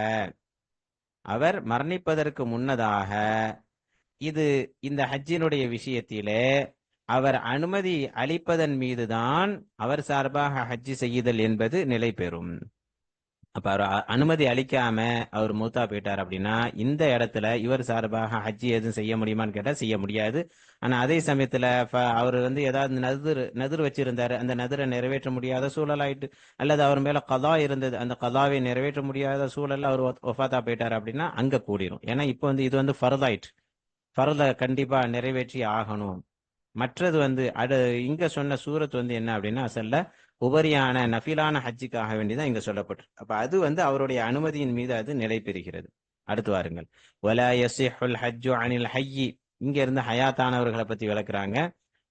அவர் மரணிப்பதற்கு முன்னதாக, இது இந்த ஹஜ்ஜினுடைய விஷயத்திலே அவர் அனுமதி அளிப்பதன் மீதுதான் அவர் சார்பாக ஹஜ்ஜி செய்யுதல் என்பது நிலை பெறும். அப்ப அவர் அனுமதி அளிக்காம அவர் மூத்தா போயிட்டார் அப்படின்னா இந்த இடத்துல இவர் சார்பாக ஹஜ்ஜி எதுவும் செய்ய முடியுமான்னு கேட்டா செய்ய முடியாது. ஆனா அதே சமயத்துல அவர் ஏதாவது நதிர் வச்சிருந்தாரு, அந்த நதிரை நிறைவேற்ற முடியாத சூழல் ஆயிட்டு, அல்லது அவர் மேல கதா இருந்தது, அந்த கதாவை நிறைவேற்ற முடியாத சூழல்ல அவர் ஒஃபாத்தா போயிட்டார் அப்படின்னா அங்க கூடிரும். ஏன்னா இப்போ இது ஃபர்தாயிட்டு, ஃபர்த கண்டிப்பா நிறைவேற்றி ஆகணும். மற்றது இங்க சொன்ன சூரத் என்ன அப்படின்னா அசல்ல உபரியான நஃபிலான ஹஜ்ஜுக்காக வேண்டிதான் இங்க சொல்லப்பட்டு. அப்ப அது அவருடைய அனுமதியின் மீது அது நிலை பெறுகிறது. அடுத்து வாருங்கள். வலா யஸிஹுல் ஹஜ்ஜு அனில் ஹய்யி, இங்க இருந்து ஹயாத்தானவர்களை பத்தி விளக்குறாங்க.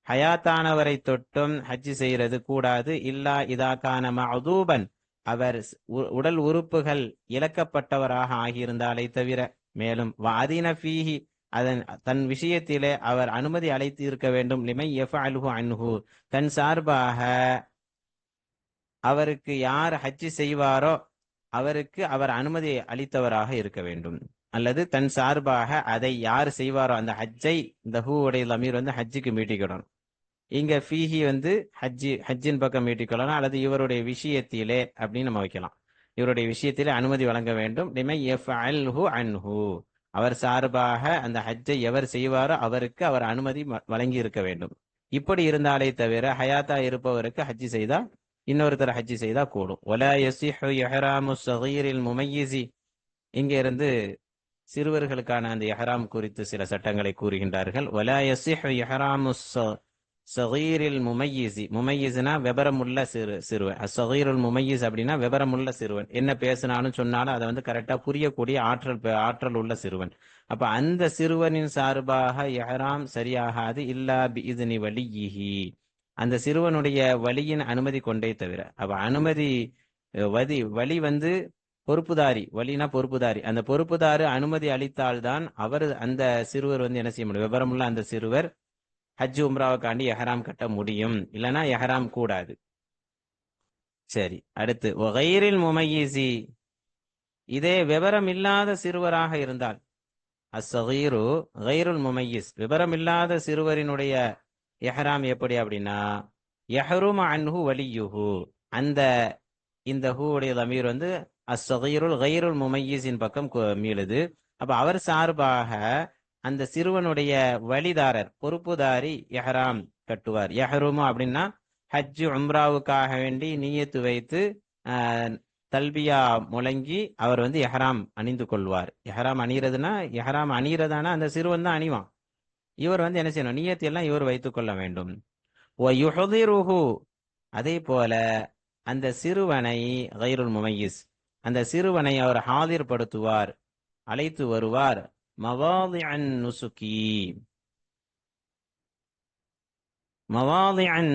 ஹயாத்தானவரை தொட்டும் ஹஜ்ஜு செய்யறது கூடாது. இல்லா இதாக்கான மஅதூபன், அவர் உடல் உறுப்புகள் இழக்கப்பட்டவராக ஆகியிருந்தாலே தவிர. மேலும் வாதின ஃபீஹி, அதன் தன் விஷயத்திலே அவர் அனுமதி அழைத்து இருக்க வேண்டும். லிமை யஃபஅலுஹு அன்ஹு, தன் சார்பாக அவருக்கு யார் ஹஜ்ஜி செய்வாரோ அவருக்கு அவர் அனுமதி அளித்தவராக இருக்க வேண்டும். அல்லது தன் சார்பாக அதை யார் செய்வாரோ அந்த ஹஜ்ஜை, இந்த ஹூ உடைய லமீர் ஹஜ்ஜுக்கு மீட்டிக்கிடணும். இங்க ஃபீஹி ஹஜ்ஜின் பக்கம் மீட்டிக்கொள்ளலாம், அல்லது இவருடைய விஷயத்திலே அப்படின்னு நம்ம வைக்கலாம். இவருடைய விஷயத்திலே அனுமதி வழங்க வேண்டும். லிமை யஃபஅல்ஹு அன்ஹு, அவர் சார்பாக அந்த ஹஜ்ஜை எவர் செய்வாரோ அவருக்கு அவர் அனுமதி வழங்கி இருக்க வேண்டும். இப்படி இருந்தாலே தவிர ஹயாத்தா இருப்பவருக்கு ஹஜ்ஜி செய்தா, இன்னொருத்தர் ஹஜ்ஜி செய்தா கூடும். ஒலா யஸிஹு இஹ்ராமு ஸகீரில் முமையிஸி, இங்க இருந்து சிறுவர்களுக்கான அந்த இஹ்ராம் குறித்து சில சட்டங்களை கூறுகின்றார்கள். ஒலா யஸிஹு இஹ்ராமு ஸகீரில் முமையிஸி, முமையிஸ்னா விபரமுள்ள சிறுவன். ஸகீருல் முமையிஸ் அப்படின்னா விபரமுள்ள சிறுவன். என்ன பேசினாலும் சொன்னாலும் அதை கரெக்டா புரியக்கூடிய ஆற்றல் உள்ள சிறுவன். அப்ப அந்த சிறுவனின் சார்பாக இஹ்ராம் சரியாகாது. இல்லா பிஇذن வலியிஹி, அந்த சிறுவனுடைய வலியின் அனுமதி கொண்டே தவிர. அப்ப அனுமதி வலி பொறுப்புதாரி, வலினா பொறுப்புதாரி, அந்த பொறுப்புதாரு அனுமதி அளித்தால்தான் அவர் அந்த சிறுவர் என்ன செய்ய முடியும், விவரமுள்ள அந்த சிறுவர் ஹஜ் உம்ராவுக்காண்டி எஹராம் கட்ட முடியும். இல்லைன்னா எஹராம் கூடாது. சரி, அடுத்து வகைரில் முமையிசி, இதே விவரம் இல்லாத சிறுவராக இருந்தால், அஸ்ஸகீரு கைருல் முமையிஸ், விவரம் இல்லாத சிறுவரினுடைய எஹராம் எப்படி அப்படின்னா, யஹ்ரும அன்ஹு வலியுஹு, இந்த ஹூ உடைய தமீர் அஸ்ஸகீருல் கைருல் முமையிஸின் பக்கம் மீளுது. அப்ப அவர் சார்பாக அந்த சிறுவனுடைய வழிதாரர், பொறுப்புதாரி எஹ்ராம் கட்டுவார். யஹ்ருமு அப்படின்னா ஹஜ் உம்ராவுக்காக வேண்டி நீயத்து வைத்து தல்பியா முழங்கி அவர் எஹ்ராம் அணிந்து கொள்வார். எஹ்ராம் அணிகிறதுனா, எஹ்ராம் அணிகிறதானா அந்த சிறுவன் தான் அணிவான். இவர் என்ன செய்யணும், நியத்து எல்லாம் இவர் வைத்துக் கொள்ள வேண்டும். அதே போல அந்த சிறுவனை கைருல் முமையிஸ், அந்த சிறுவனை அவர் ஹாதிர் படுத்துவார், அழைத்து வருவார். மவாதிஅன்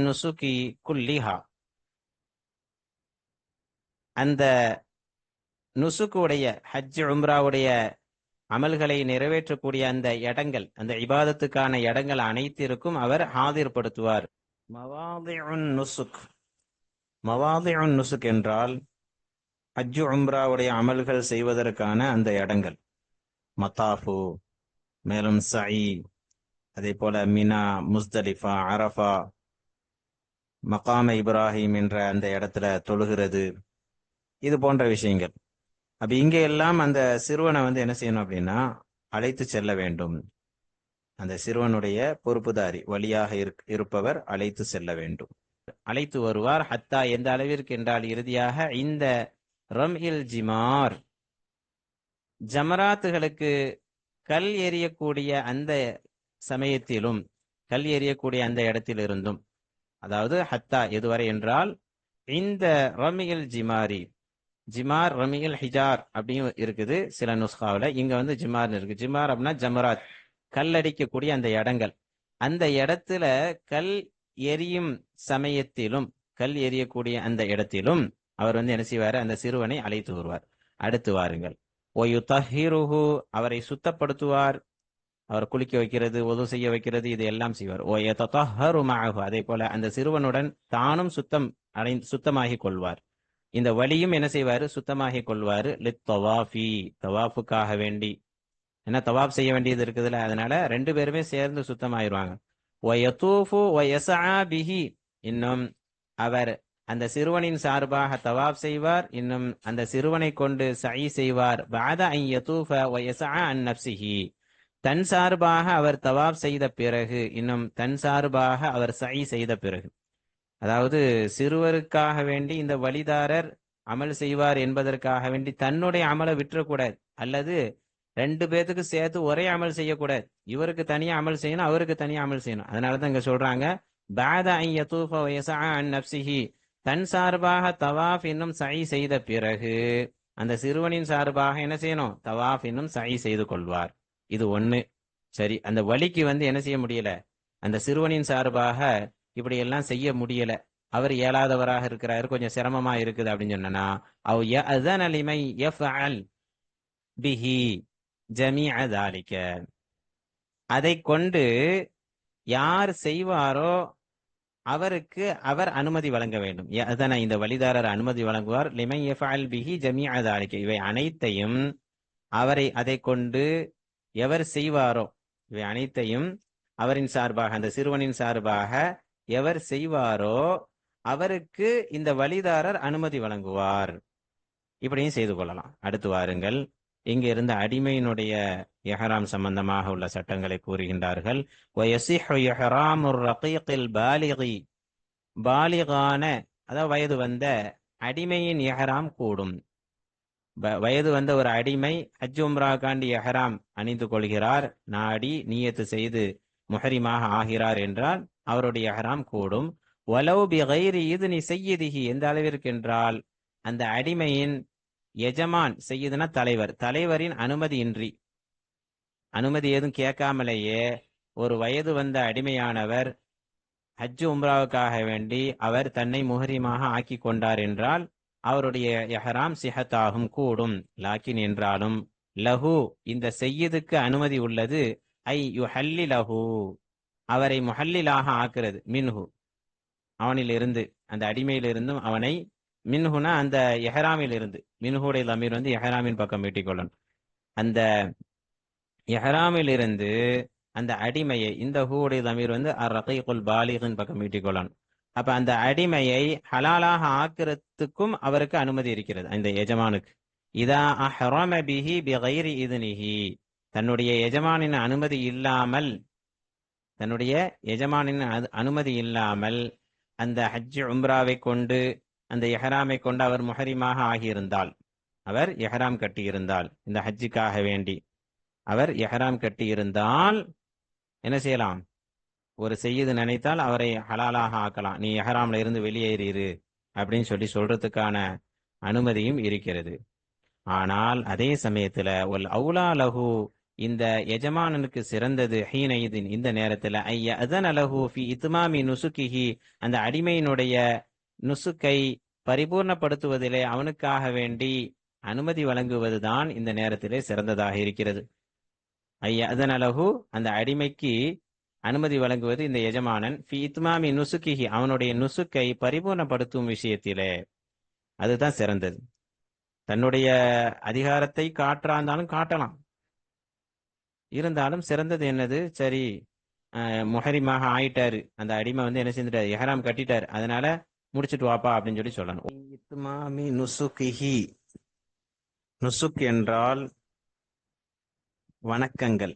நுசுகி குல்லிஹா, அந்த நுசுக்குடைய ஹஜ் உம்ராவுடைய அமல்களை நிறைவேற்றக்கூடிய அந்த இடங்கள், அந்த இபாதத்துக்கான இடங்கள் அனைத்திற்கும் அவர் ஹாதிர்படுத்துவார். மவாதிஉன் நுசுக் என்றால் ஹஜ் உம்ராவுடைய அமல்கள் செய்வதற்கான அந்த இடங்கள். மத்தாஃபு, மேலும் சஇ, அதே போல மினா, முஸ்தலிஃபா, அரஃபா, மகாம இப்ராஹிம் என்ற அந்த இடத்துல தொழுகிறது, இது போன்ற விஷயங்கள். அப்ப இங்க எல்லாம் அந்த சிறுவனை என்ன செய்யணும் அப்படின்னா அழைத்து செல்ல வேண்டும். அந்த சிறுவனுடைய பொறுப்புதாரி, வழியாக இருப்பவர் அழைத்து செல்ல வேண்டும். அழைத்து வருவார். ஹத்தா, எந்த அளவிற்கு என்றால் இறுதியாக இந்த ரம்இல் ஜிமார், ஜமராத்துகளுக்கு கல் எறியக்கூடிய அந்த சமயத்திலும், கல் எறியக்கூடிய அந்த இடத்திலிருந்தும், அதாவது ஹத்தா எதுவரை என்றால் இந்த ரமியல் ஜிமாரி, ஜிமார் ரமியல் ஹிஜார் அப்படியும் இருக்குது சில நுஸ்காவில். இங்க வந்து ஜிமார்னு இருக்கு. ஜிமார் அப்படின்னா ஜமராத், கல் அடிக்கக்கூடிய அந்த இடங்கள். அந்த இடத்துல கல் எரியும் சமயத்திலும், கல் எரியக்கூடிய அந்த இடத்திலும் அவர் வந்து என்ன செய்வார், அந்த சிறுவனை அழைத்து வருவார். அடுத்து வாருங்கள். ஒயுதஹிருஹு, அவரை சுத்தப்படுத்துவார். அவர் குளிக்க வைக்கிறது, ஒது செய்ய வைக்கிறது, இது எல்லாம் செய்வார். ஒயதஹரு மஅஹு, அதே போல அந்த சிறுவனுடன் தானும் சுத்தமாகி கொள்வார். இந்த வலியும் என்ன செய்வாரு, சுத்தமாகி கொள்வாரு. லித்தவாஃபி, தவாஃபுக்காக வேண்டி. ஏன்னா தவாப் செய்ய வேண்டியது இருக்குதுல்ல, அதனால ரெண்டு பேருமே சேர்ந்து சுத்தமாயிருவாங்க. வயதூஃபு வயஸஆ பிஹி, இன்னும் அவர் அந்த சிறுவனின் சார்பாக தவாப் செய்வார், இன்னும் அந்த சிறுவனை கொண்டு சஇ செய்வார். பஅத அன் யதூஃப வயஸஆ அன் நஃப்ஸிஹி, தன் சார்பாக அவர் தவாப் செய்த பிறகு, இன்னும் தன் சார்பாக அவர் சஇ செய்த பிறகு. அதாவது சிறுவருக்காக வேண்டி இந்த வழிதாரர் அமல் செய்வார் என்பதற்காக வேண்டி தன்னுடைய அமலை விட்டுறக்கூடாது, அல்லது ரெண்டு பேத்துக்கு சேர்த்து ஒரே அமல் செய்யக்கூடாது. இவருக்கு தனியா அமல் செய்யணும், அவருக்கு தனியா அமல் செய்யணும். அதனாலதான் இங்க சொல்றாங்க பாத அன் யதூஃப வயஸஆ அன் நஃப்ஸிஹி, தன் சார்பாக தவாஃப் என்னும் சஇ செய்த பிறகு அந்த சிறுவனின் சார்பாக என்ன செய்யணும், தவாஃப் என்னும் சஇ செய்து கொள்வார். இது ஒண்ணு. சரி, அந்த வலிக்கு வந்து என்ன செய்ய முடியல, அந்த சிறுவனின் சார்பாக இப்படி எல்லாம் செய்ய முடியல, அவர் இயலாதவராக இருக்கிறாரு, கொஞ்சம் சிரமமா இருக்குது அப்படின்னு சொன்னா, அவ் யஅஸன லிமன் யஃஅல் பிஹி ஜமீஅ ذلك, அதை கொண்டு யார் செய்வாரோ அவருக்கு அவர் அனுமதி வழங்க வேண்டும். யஅஸன, இந்த வழிதாரர் அனுமதி வழங்குவார். லிமன் யஃஅல் பிஹி ஜமீஅ ذلك, இவை அனைத்தையும் அவரை அதை கொண்டு எவர் செய்வாரோ, இவை அனைத்தையும் அவரின் சார்பாக, அந்த சிறுவனின் சார்பாக எவர் செய்வாரோ அவருக்கு இந்த வழிதாரர் அனுமதி வழங்குவார். இப்படியும் செய்து கொள்ளலாம். அடுத்து வாருங்கள். இங்க இருந்த அடிமையினுடைய இஹ்ராம் சம்பந்தமாக உள்ள சட்டங்களை கூறுகின்றார்கள். வயஸிஹு இஹ்ராமுர் ரகீகில் பாலிகி, பாலிகான அதாவது வயது வந்த அடிமையின் இஹ்ராம் கூடும். வயது வந்த ஒரு அடிமை ஹஜ் உம்ராக்காண்டி இஹ்ராம் அணிந்து கொள்கிறார், நாடி நியத்து செய்து முஹரிமாக ஆகிறார் என்றால் அவருடைய இஹ்ராம் கூடும். வலவ் பிகைரி இத்னி சய்யிதிஹி, எந்த அளவிற்கு என்றால் அந்த அடிமையின் எஜமான், செய்யுதுனா தலைவர், தலைவரின் அனுமதியின்றி, அனுமதி ஏதும் கேட்காமலேயே ஒரு வயது வந்த அடிமையானவர் ஹஜ் உம்ராவுக்காக வேண்டி அவர் தன்னை முஹரிமாக ஆக்கி கொண்டார் என்றால் அவருடைய இஹ்ராம் சிஹத்தாகும், கூடும். லாக்கின் என்றாலும் லஹு, இந்த செய்யதுக்கு அனுமதி உள்ளது. ஐ யுஹல்லி லஹு, அவரை முஹல்லிலாக ஆக்குறது. மின்ஹு, அவனில் இருந்து, அந்த அடிமையிலிருந்தும் அவனை, மின்ஹுனா அந்த இஹ்ராமில் இருந்து, மின்ஹுடைய லமீர் வந்து இஹ்ராமின் பக்கம் மீட்டிக்கொள்ளணும். அந்த இஹ்ராமில் இருந்து அந்த அடிமையை, இந்த ஹூடைய லமீர் வந்து அர் ரகீகுல் பாலிகின் பக்கம் மீட்டிக்கொள்ளணும். அப்ப அந்த அடிமையை ஹலாலாக ஆக்கிறதுக்கும் அவருக்கு அனுமதி இருக்கிறது, அந்த எஜமானுக்கு. இதா அஹ்ரம பிஹி பிகைரி இத்னிஹி, தன்னுடைய எஜமானின் அனுமதி இல்லாமல், தன்னுடைய எஜமானின் அனுமதி இல்லாமல் அந்த ஹஜ் உம்ராவை கொண்டு, அந்த இஹ்ராமை கொண்டு அவர் முஹரிமாக ஆகியிருந்தால், அவர் இஹ்ராம் கட்டியிருந்தால், இந்த ஹஜ்ஜுக்காக வேண்டி அவர் இஹ்ராம் கட்டியிருந்தால் என்ன செய்யலாம், ஒரு செய்யுது நினைத்தால் அவரை ஹலாலாக ஆக்கலாம். நீ இஹ்ராம்ல இருந்து வெளியேறிரு அப்படின்னு சொல்றதுக்கான அனுமதியும் இருக்கிறது. ஆனால் அதே சமயத்துல ஒல் அவுலா லஹு, இந்த எஜமானனுக்கு சிறந்தது, ஹீனைதின், இந்த நேரத்துல ஐய அதன லஹு ஃபி இத்மாமி நுசுகிஹி, அந்த அடிமையினுடைய நுசுக்கை பரிபூர்ணப்படுத்துவதிலே அவனுக்காக வேண்டி அனுமதி வழங்குவதுதான் இந்த நேரத்திலே சிறந்ததாக இருக்கிறது. ஐய அதன லஹு, அந்த அடிமைக்கு அனுமதி வழங்குவது இந்த எஜமானன், ஃபி இத்மாமி நுசுகிஹி, அவனுடைய நுசுக்கை பரிபூர்ணப்படுத்தும் விஷயத்திலே, அதுதான் சிறந்தது. தன்னுடைய அதிகாரத்தை காற்றாந்தாலும் காட்டலாம், இருந்தாலும் சிறந்தது என்னது, சரி முஹரிமாக ஆயிட்டாரு, அந்த அடிமை வந்து என்ன செஞ்சுட்டாரு, இஹ்ராம் கட்டிட்டாரு, அதனால முடிச்சுட்டு வாப்பா அப்படின்னு சொல்லி சொல்லணும். இத்மாமி நுசுகிஹி, நுசுக் என்றால் வணக்கங்கள்,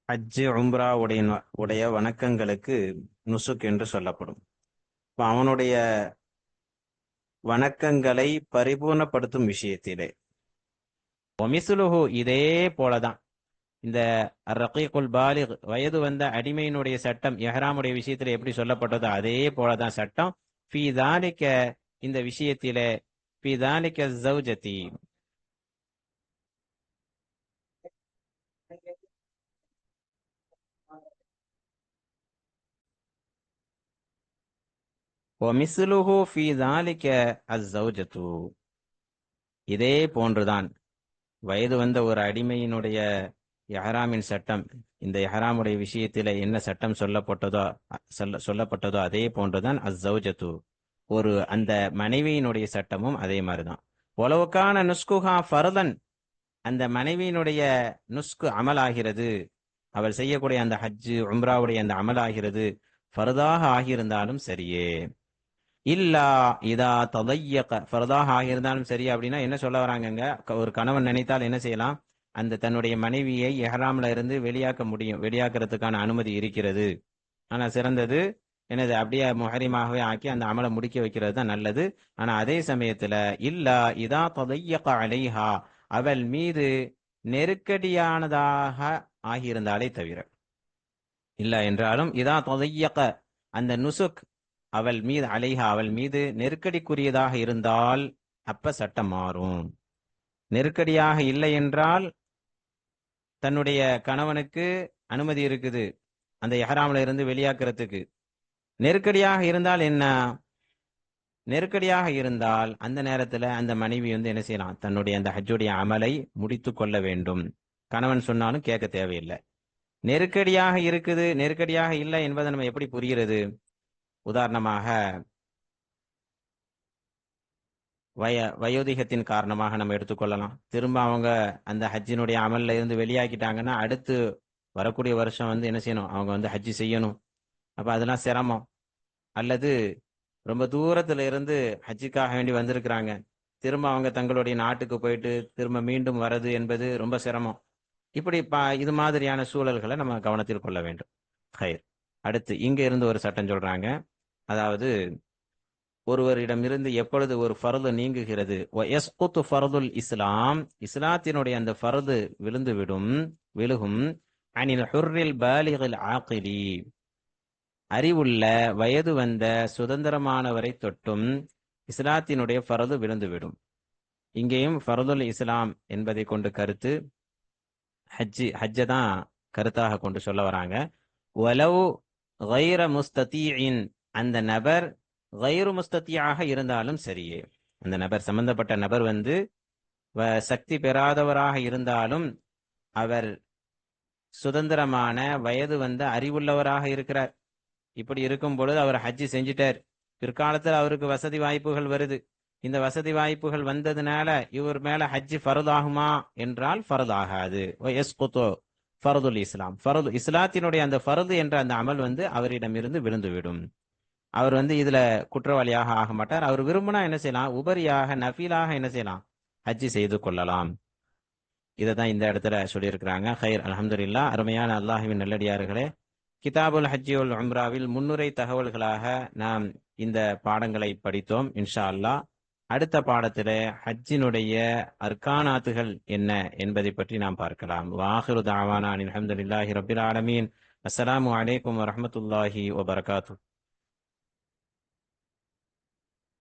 ஹஜ் உம்ரா உடைய வணக்கங்களுக்கு நுசுக் என்று சொல்லப்படும். அவனுடைய வணக்கங்களை பரிபூர்ணப்படுத்தும் விஷயத்திலே, ஒமிசுலுஹு, இதே போலதான் இந்த ரகீகுல் பாலிக் வயது வந்த அடிமையினுடைய சட்டம் இஹ்ராமுடைய விஷயத்துல எப்படி சொல்லப்பட்டதோ அதே போலதான் சட்டம் ஃபீ தாலிக இந்த விஷயத்திலே ஃபீ தாலிக ஜௌஜதி ومثله في ذلك الزوجة இதே போன்றுதான் வயது வந்த ஒரு அடிமையினுடைய இஹ்ராமின் சட்டம் இந்த இஹ்ராமுடைய விஷயத்தில என்ன சட்டம் சொல்லப்பட்டதோ அதே போன்றுதான் அஸ்ஸௌஜத்து ஒரு அந்த மனைவியினுடைய சட்டமும் அதே மாதிரிதான். உலவுக்கான நுஸ்குஹா ஃபர்தன் அந்த மனைவியினுடைய நுஸ்கு அமலாகிறது, அவள் செய்யக்கூடிய அந்த ஹஜ்ஜு உம்ராவுடைய அந்த அமலாகிறது ஃபர்தாக ஆகியிருந்தாலும் சரியே. இல்லா இதா ததையக ஃபர்தாக ஆகியிருந்தாலும் சரி அப்படின்னா என்ன சொல்ல வராங்கங்க, ஒரு கணவன் நினைத்தால் என்ன செய்யலாம், அந்த தன்னுடைய மனைவியை இஹ்ராம்ல இருந்து வெளியாக்க முடியும், வெளியாக்குறதுக்கான அனுமதி இருக்கிறது. ஆனா சிறந்தது என்னது, அப்படியே முஹரிமாகவே ஆக்கி அந்த அமலை முடிக்க வைக்கிறது தான் நல்லது. ஆனா அதே சமயத்துல இல்லா இதா ததையக அலைஹா அவள் மீது நெருக்கடியானதாக ஆகியிருந்தாலே தவிர, இல்ல என்றாலும் இதா ததையக அந்த நுசுக் அவள் மீது அலைஹா அவள் மீது நெருக்கடிக்குரியதாக இருந்தால் அப்ப சட்டம் மாறும். நெருக்கடியாக இல்லை என்றால் தன்னுடைய கணவனுக்கு அனுமதி இருக்குது அந்த இஹ்ராம்ல இருந்து வெளியாக்குறதுக்கு. நெருக்கடியாக இருந்தால் என்ன, நெருக்கடியாக இருந்தால் அந்த நேரத்துல அந்த மனைவி என்ன செய்யலாம், தன்னுடைய அந்த ஹஜ்ஜுடைய அமலை முடித்து கொள்ள வேண்டும். கணவன் சொன்னாலும் கேட்க தேவையில்லை. நெருக்கடியாக இருக்குது நெருக்கடியாக இல்லை என்பதை நம்ம எப்படி புரிகிறது, உதாரணமாக வயோதிகத்தின் காரணமாக நம்ம எடுத்துக்கொள்ளலாம். திரும்ப அவங்க அந்த ஹஜ்ஜினுடைய அமல்ல இருந்து வெளியாக்கிட்டாங்கன்னா அடுத்து வரக்கூடிய வருஷம் என்ன செய்யணும், அவங்க ஹஜ்ஜி செய்யணும். அப்ப அதெல்லாம் சிரமம். அல்லது ரொம்ப தூரத்துல இருந்து ஹஜ்ஜுக்காக வேண்டி வந்திருக்கிறாங்க, திரும்ப அவங்க தங்களுடைய நாட்டுக்கு போயிட்டு திரும்ப மீண்டும் வர்றது என்பது ரொம்ப சிரமம். இப்படி இது மாதிரியான சூழல்களை நம்ம கவனத்தில் கொள்ள வேண்டும். ஹைர். அடுத்து இங்க இருந்து ஒரு சட்டம் சொல்றாங்க, அதாவது ஒருவரிடமிருந்து எப்பொழுது ஒரு ஃபர்து நீங்குகிறது, ஃபர்துல் இஸ்லாம் இஸ்லாத்தினுடைய அந்த ஃபர்து விழுகும் அனில் ஹுர்ரில் பாலிகில் ஆகிலி அறிவுள்ள வயது வந்த சுதந்திரமானவரை தொட்டும் இஸ்லாத்தினுடைய ஃபர்து விழுந்துவிடும். இங்கேயும் ஃபர்துல் இஸ்லாம் என்பதை கொண்டு கருத்து ஹஜ்ஜை தான் கருத்தாக கொண்டு சொல்ல வராங்க. வலவு கைர முஸ்ததீஇன் அந்த நபர் கைரு முஸ்தத்தியாக இருந்தாலும் சரியே, அந்த நபர் சம்பந்தப்பட்ட நபர் சக்தி பெறாதவராக இருந்தாலும் அவர் சுதந்திரமான வயது வந்த அறிவுள்ளவராக இருக்கிறார். இப்படி இருக்கும் பொழுது அவர் ஹஜ்ஜி செஞ்சிட்டார், பிற்காலத்தில் அவருக்கு வசதி வாய்ப்புகள் வருது, இந்த வசதி வாய்ப்புகள் வந்ததுனால இவர் மேல ஹஜ்ஜி ஃபர்தாகுமா என்றால் ஃபர்தாகாது. ஃபர்துல் இஸ்லாம் ஃபர்து இஸ்லாத்தினுடைய அந்த ஃபர்து என்ற அந்த அமல் அவரிடமிருந்து விழுந்துவிடும். அவர் இதுல குற்றவாளியாக ஆக மாட்டார். அவர் விரும்பினா என்ன செய்யலாம், உபரியாக நஃபீலாக என்ன செய்யலாம், ஹஜ்ஜி செய்து கொள்ளலாம். இதைதான் இந்த இடத்துல சொல்லியிருக்கிறாங்க. ஹைர், அல்ஹம்துலில்லாஹ். அருமையான அல்லாஹ்வின் நல்லடியார்களே, கிதாபுல் ஹஜ்ஜி வல் உம்ராவில் முன்னுரை தகவல்களாக நாம் இந்த பாடங்களை படித்தோம். இன்ஷா அல்லாஹ் அடுத்த பாடத்திலே ஹஜ்ஜினுடைய அர்கானாத்துகள் என்ன என்பதை பற்றி நாம் பார்க்கலாம். வாஹிரு தஅவானா அல்ஹம்துலில்லாஹி ரப்பில் ஆலமீன். அஸ்ஸலாமு அலைக்கும் வரஹ்மத்துல்லாஹி வபரகாத்துஹு.